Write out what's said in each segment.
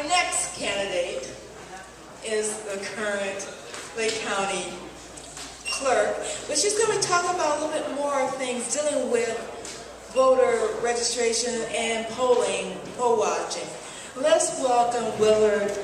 next candidate is the current Lake County Clerk, but she's going to talk about a little bit more things dealing with voter registration and polling, poll watching. Let's welcome Willard.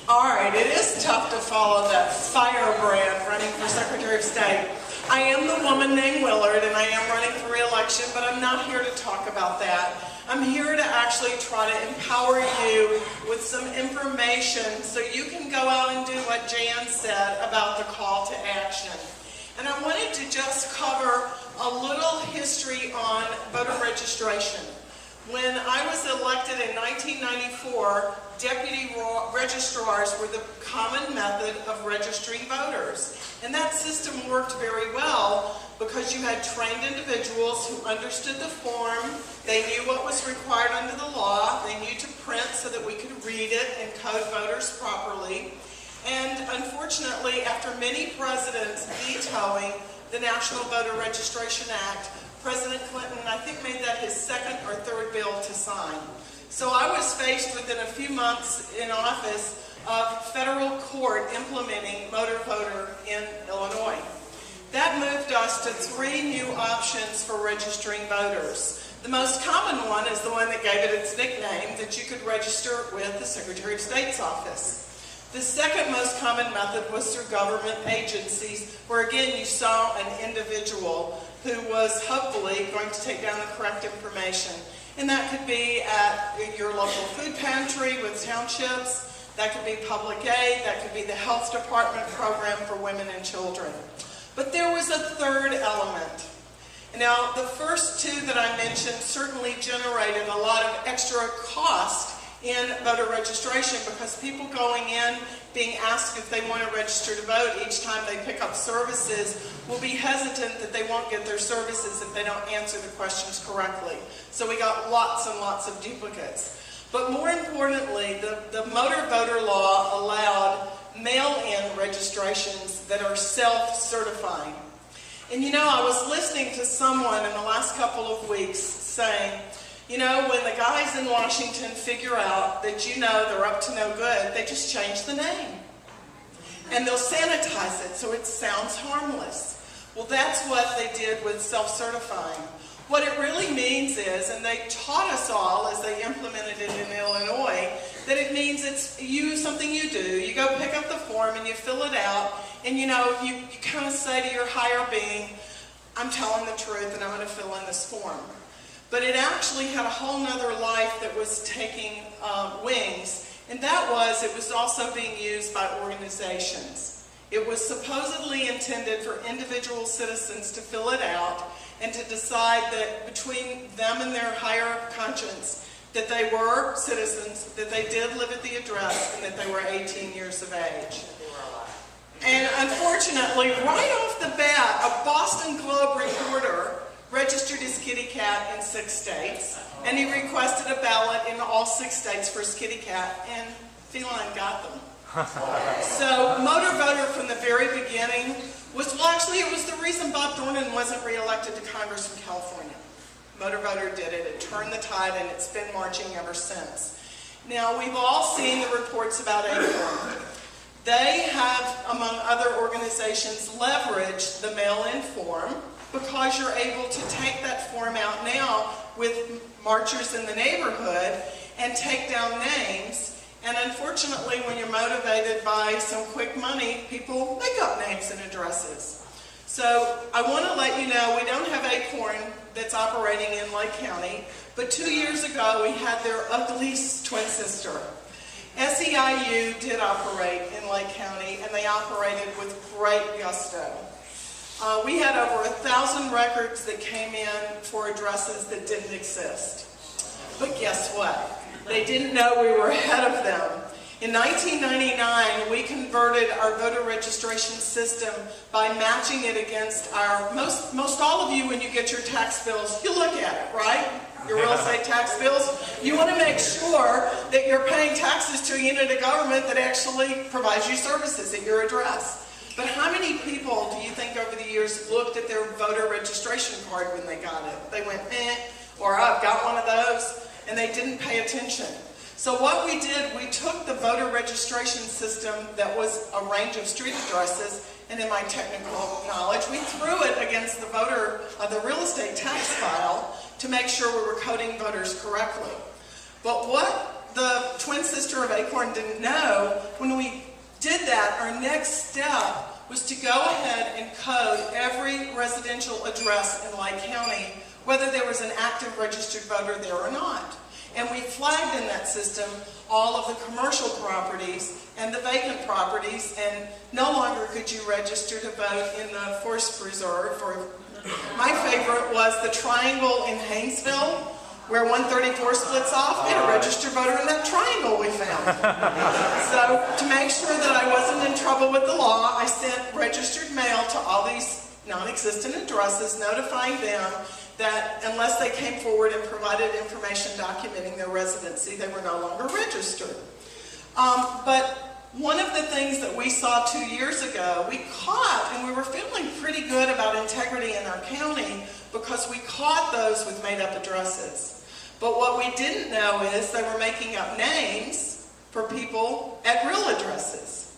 All right, it is tough to follow that firebrand running for Secretary of State. I am the woman named Willard, and I am running for re-election, but I'm not here to talk about that. I'm here to actually try to empower you with some information so you can go out and do what Jan said about the call to action. And I wanted to just cover a little history on voter registration. When I was elected in 1994, deputy registrars were the common method of registering voters. And that system worked very well because you had trained individuals who understood the form, they knew what was required under the law, they knew to print so that we could read it and code voters properly. And unfortunately, after many presidents vetoing the National Voter Registration Act, President Clinton, I think, made that his second or third bill to sign. So I was faced within a few months in office of federal court implementing motor voter in Illinois. That moved us to 3 new options for registering voters. The most common one is the one that gave it its nickname, that you could register with the Secretary of State's office. The second most common method was through government agencies, where again you saw an individual who was hopefully going to take down the correct information. And that could be at your local food pantry with townships, that could be public aid, that could be the health department program for women and children. But there was a third element. Now, the first 2 that I mentioned certainly generated a lot of extra cost in voter registration because people going in being asked if they want to register to vote each time they pick up services will be hesitant that they won't get their services if they don't answer the questions correctly. So we got lots and lots of duplicates. But more importantly, the motor voter law allowed mail-in registrations that are self-certifying. And you know, I was listening to someone in the last couple of weeks saying, you know, when the guys in Washington figure out that you know they're up to no good, they just change the name. And they'll sanitize it so it sounds harmless. Well, that's what they did with self-certifying. What it really means is, and they taught us all as they implemented it in Illinois, that it means it's something you do. You go pick up the form and you fill it out, and you know, you kind of say to your higher being, I'm telling the truth and I'm going to fill in this form. But it actually had a whole nother life that was taking wings, and that was, it was also being used by organizations. It was supposedly intended for individual citizens to fill it out and to decide that between them and their higher conscience that they were citizens, that they did live at the address, and that they were 18 years of age. And unfortunately, right off the bat, a Boston Globe reporter registered his kitty cat in 6 states, and he requested a ballot in all 6 states for his kitty cat, and Feline got them. So motor voter from the very beginning was, well, actually it was the reason Bob Dornan wasn't re-elected to Congress from California. Motor voter did it. It turned the tide, and it's been marching ever since. Now, we've all seen the reports about ACORN. They have, among other organizations, leveraged the mail-in form because you're able to take that form out now with marchers in the neighborhood and take down names. And unfortunately, when you're motivated by some quick money, people make up names and addresses. So I want to let you know we don't have ACORN that's operating in Lake County, but 2 years ago we had their ugly twin sister. SEIU did operate in Lake County, and they operated with great gusto. We had over 1,000 records that came in for addresses that didn't exist. But guess what? They didn't know we were ahead of them. In 1999, we converted our voter registration system by matching it against our, most all of you, when you get your tax bills, you look at it, right? Your real estate tax bills. You want to make sure that you're paying taxes to a unit of government that actually provides you services at your address. But how many people do you think over the years looked at their voter registration card when they got it. They went, or I've got one of those, and they didn't pay attention. So what we did, we took the voter registration system that was a range of street addresses, and in my technical knowledge, we threw it against the real estate tax file to make sure we were coding voters correctly. But what the twin sister of Acorn didn't know, when we did that, our next step was to go ahead and code every residential address in Lake County, whether there was an active registered voter there or not. And we flagged in that system all of the commercial properties and the vacant properties, and no longer could you register to vote in the forest preserve. Or my favorite was the triangle in Haynesville, where 134 splits off. We had a registered voter in that triangle we found. So to make sure that I wasn't in trouble with the law, I sent registered mail to all these non-existent addresses, notifying them that unless they came forward and provided information documenting their residency, they were no longer registered. But one of the things that we saw 2 years ago, we caught, and we were feeling pretty good about integrity in our county because we caught those with made-up addresses. But what we didn't know is they were making up names for people at real addresses.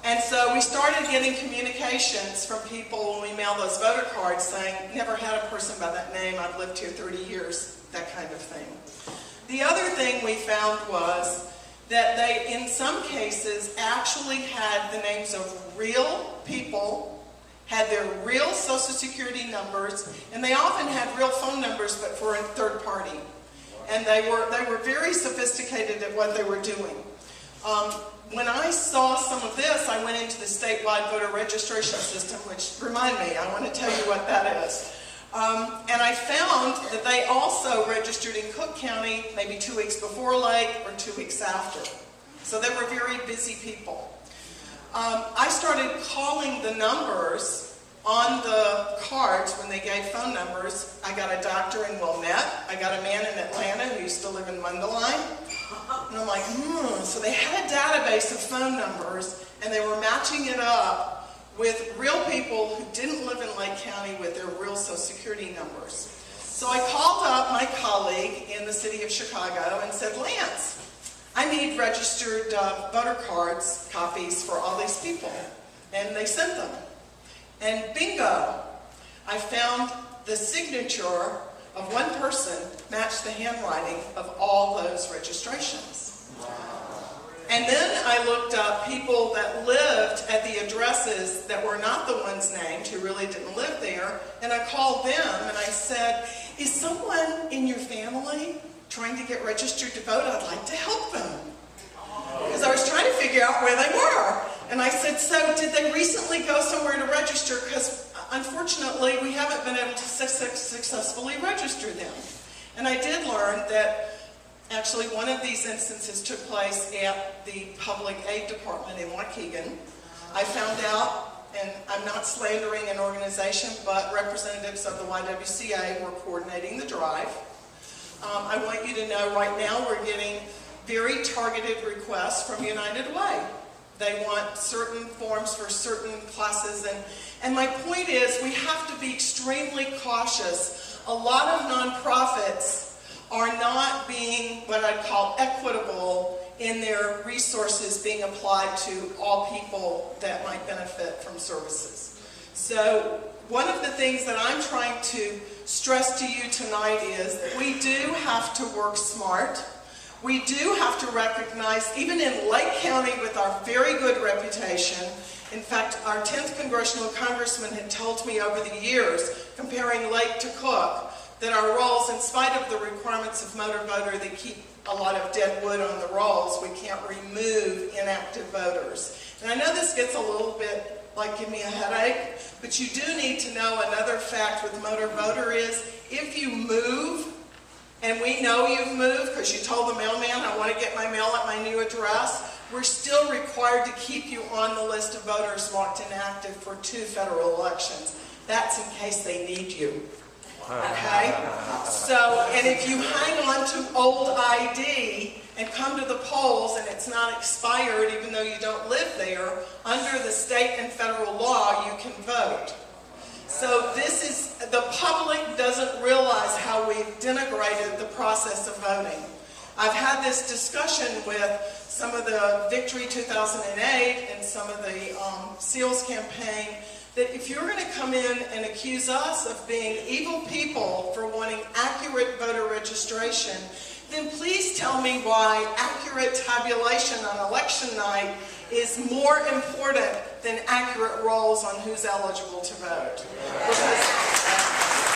And so we started getting communications from people when we mailed those voter cards saying, never had a person by that name, I've lived here 30 years, that kind of thing. The other thing we found was that they, in some cases, actually had the names of real people, had their real Social Security numbers, and they often had real phone numbers, but for a third party. And they were very sophisticated at what they were doing. When I saw some of this, I went into the statewide voter registration system, which, remind me, I want to tell you what that is. And I found that they also registered in Cook County maybe 2 weeks before Lake or 2 weeks after. So they were very busy people. I started calling the numbers on the cards when they gave phone numbers. I got a doctor in Wilmette. I got a man in Atlanta who used to live in Mundelein. And I'm like, So they had a database of phone numbers, and they were matching it up with real people who didn't live in Lake County with their real Social Security numbers. So I called up my colleague in the city of Chicago and said, Lance, I need registered voter cards, copies for all these people. And they sent them. And bingo, I found the signature of one person matched the handwriting of all those registrations. And then I looked up people that lived at the addresses that were not the ones named, who really didn't live there, and I called them and I said, is someone in your family trying to get registered to vote? I'd like to help them. Because I was trying to figure out where they were. And I said, so did they recently go somewhere to register? Because unfortunately, we haven't been able to successfully register them. And I did learn that actually one of these instances took place at the Public Aid Department in Waukegan. I found out, and I'm not slandering an organization, but representatives of the YWCA were coordinating the drive. I want you to know right now we're getting very targeted requests from United Way. They want certain forms for certain classes, and my point is we have to be extremely cautious. A lot of nonprofits are not being what I'd call equitable in their resources being applied to all people that might benefit from services. So one of the things that I'm trying to stress to you tonight is that we do have to work smart. We do have to recognize, even in Lake County with our very good reputation, in fact, our 10th congressional congressman had told me over the years, comparing Lake to Cook, that our rolls, in spite of the requirements of motor voter that keep a lot of dead wood on the rolls, we can't remove inactive voters. And I know this gets a little bit like give me a headache, but you do need to know another fact with motor voter is if you move, and we know you've moved because you told the mailman, I want to get my mail at my new address, we're still required to keep you on the list of voters marked inactive for 2 federal elections. That's in case they need you. Okay? So, and if you hang on to old ID and come to the polls and it's not expired even though you don't live there, under the state and federal law you can vote. So the public doesn't realize how we've denigrated the process of voting. I've had this discussion with some of the Victory 2008 and some of the SEALs campaign, that if you're going to come in and accuse us of being evil people for wanting accurate voter registration, then please tell me why accurate tabulation on election night is more important than accurate rolls on who's eligible to vote. Because